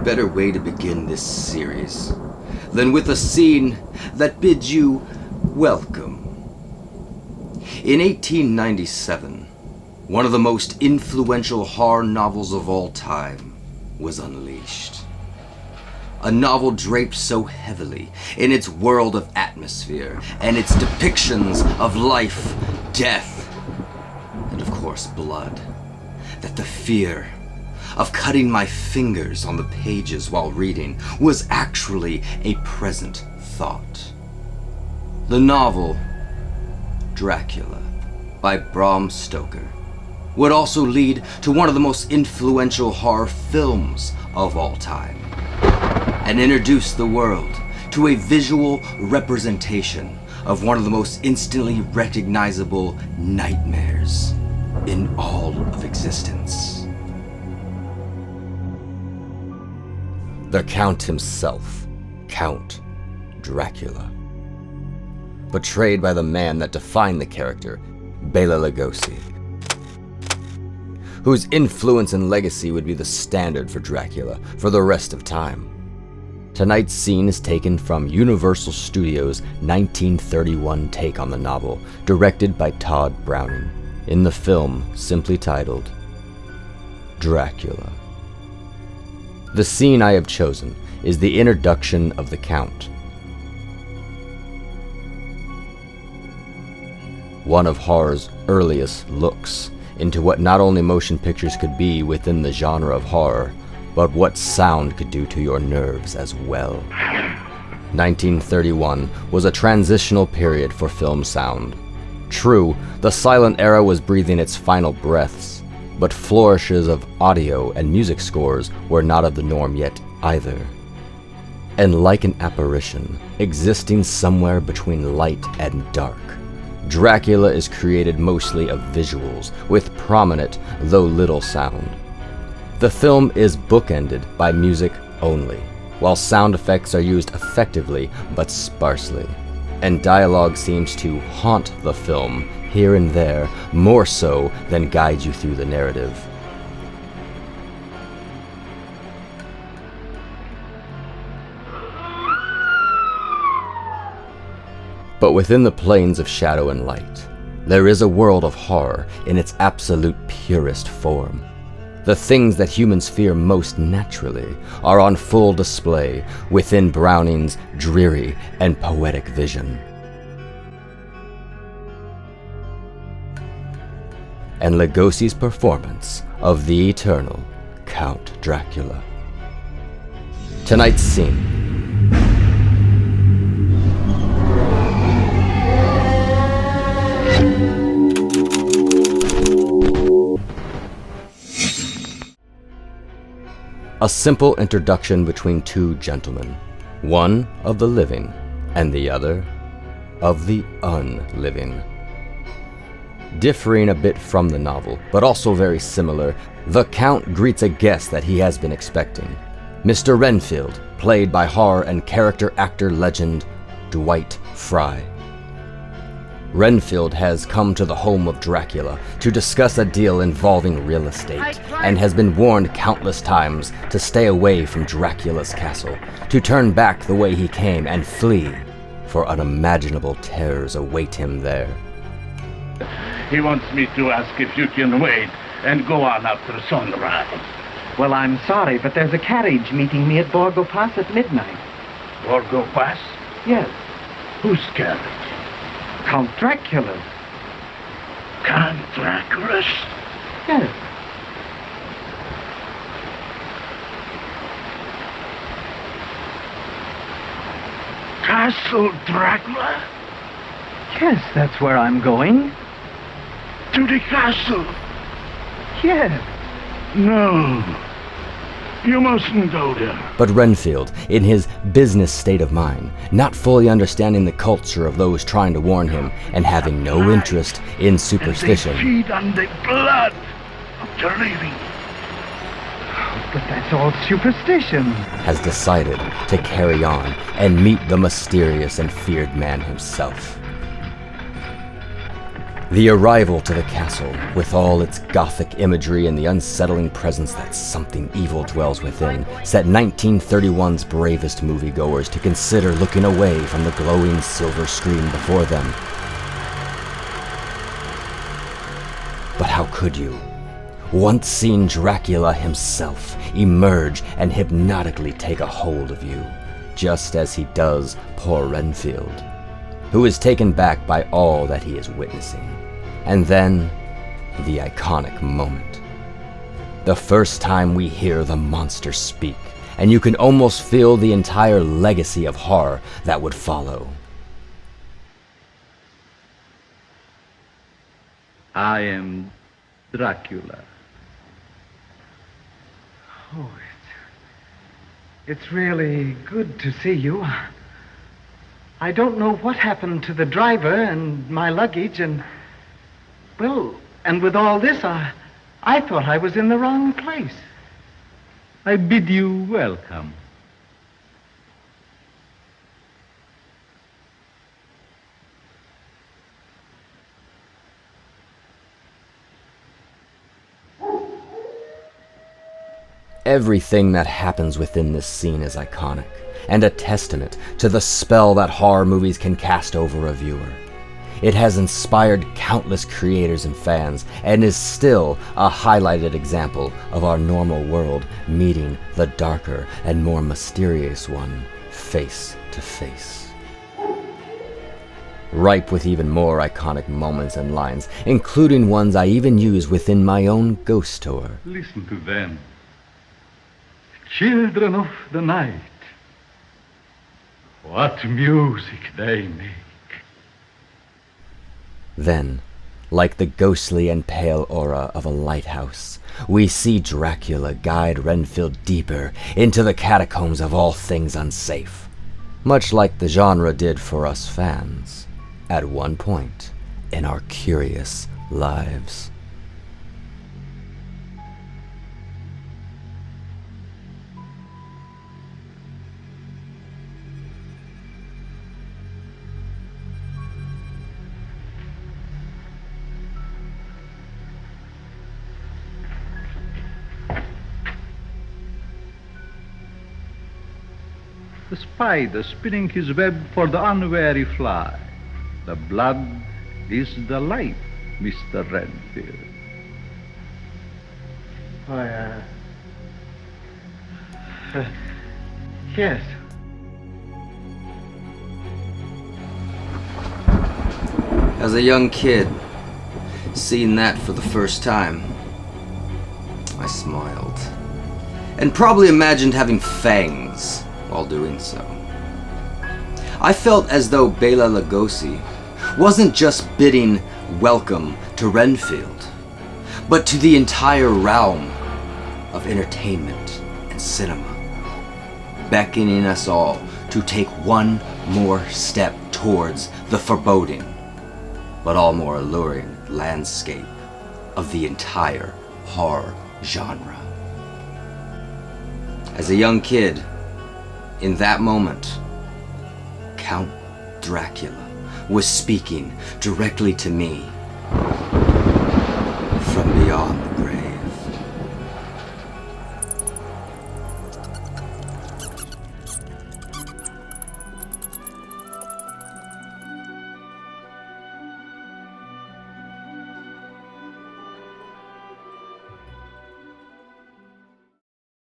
better way to begin this series than with a scene that bids you welcome. In 1897, one of the most influential horror novels of all time was unleashed. A novel draped so heavily in its world of atmosphere and its depictions of life, death, and of course blood, that the fear of cutting my fingers on the pages while reading was actually a present thought. The novel Dracula by Bram Stoker would also lead to one of the most influential horror films of all time, and introduce the world to a visual representation of one of the most instantly recognizable nightmares in all of existence. The Count himself, Count Dracula. Portrayed by the man that defined the character, Bela Lugosi, whose influence and legacy would be the standard for Dracula for the rest of time. Tonight's scene is taken from Universal Studios' 1931 take on the novel, directed by Todd Browning, in the film simply titled Dracula. The scene I have chosen is the introduction of the Count, one of horror's earliest looks into what not only motion pictures could be within the genre of horror, but what sound could do to your nerves as well. 1931 was a transitional period for film sound. True, the silent era was breathing its final breaths, but flourishes of audio and music scores were not of the norm yet either. And like an apparition, existing somewhere between light and dark, Dracula is created mostly of visuals, with prominent, though little sound. The film is bookended by music only, while sound effects are used effectively but sparsely, and dialogue seems to haunt the film here and there more so than guide you through the narrative. But within the planes of shadow and light, there is a world of horror in its absolute purest form. The things that humans fear most naturally are on full display within Browning's dreary and poetic vision. And Lugosi's performance of the eternal Count Dracula. Tonight's scene. A simple introduction between two gentlemen, one of the living and the other of the unliving. Differing a bit from the novel, but also very similar, the Count greets a guest that he has been expecting, Mr. Renfield, played by horror and character actor legend Dwight Frye. Renfield has come to the home of Dracula to discuss a deal involving real estate, and has been warned countless times to stay away from Dracula's castle, to turn back the way he came and flee, for unimaginable terrors await him there. He wants me to ask if you can wait and go on after sunrise. Well, I'm sorry, but there's a carriage meeting me at Borgo Pass at midnight. Borgo Pass? Yes, Whose carriage? Count Dracula's. Count Dracula's? Yes. Castle Dracula? Yes, that's where I'm going. To the castle? Yes. No. You mustn't go there. But Renfield, in his business state of mind, not fully understanding the culture of those trying to warn him, and having no interest in superstition. And they feed on the blood of the living. But that's all superstition. Has decided to carry on and meet the mysterious and feared man himself. The arrival to the castle, with all its gothic imagery and the unsettling presence that something evil dwells within, set 1931's bravest moviegoers to consider looking away from the glowing silver screen before them. But how could you? Once seen Dracula himself emerge and hypnotically take a hold of you, just as he does poor Renfield, who is taken back by all that he is witnessing. And then, the iconic moment. The first time we hear the monster speak, and you can almost feel the entire legacy of horror that would follow. I am Dracula. Oh, it's really good to see you. I don't know what happened to the driver and my luggage and... Well, and with all this, I thought I was in the wrong place. I bid you welcome. Everything that happens within this scene is iconic, and a testament to the spell that horror movies can cast over a viewer. It has inspired countless creators and fans, and is still a highlighted example of our normal world meeting the darker and more mysterious one face to face. Ripe with even more iconic moments and lines, including ones I even use within my own ghost tour. Listen to them. Children of the night. What music they make. Then, like the ghostly and pale aura of a lighthouse, we see Dracula guide Renfield deeper into the catacombs of all things unsafe, much like the genre did for us fans at one point in our curious lives. The spider spinning his web for the unwary fly. The blood is the life, Mr. Renfield. Yes. As a young kid, seeing that for the first time, I smiled, and probably imagined having fangs while doing so. I felt as though Bela Lugosi wasn't just bidding welcome to Renfield, but to the entire realm of entertainment and cinema, beckoning us all to take one more step towards the foreboding, but all more alluring landscape of the entire horror genre. As a young kid, in that moment, Count Dracula was speaking directly to me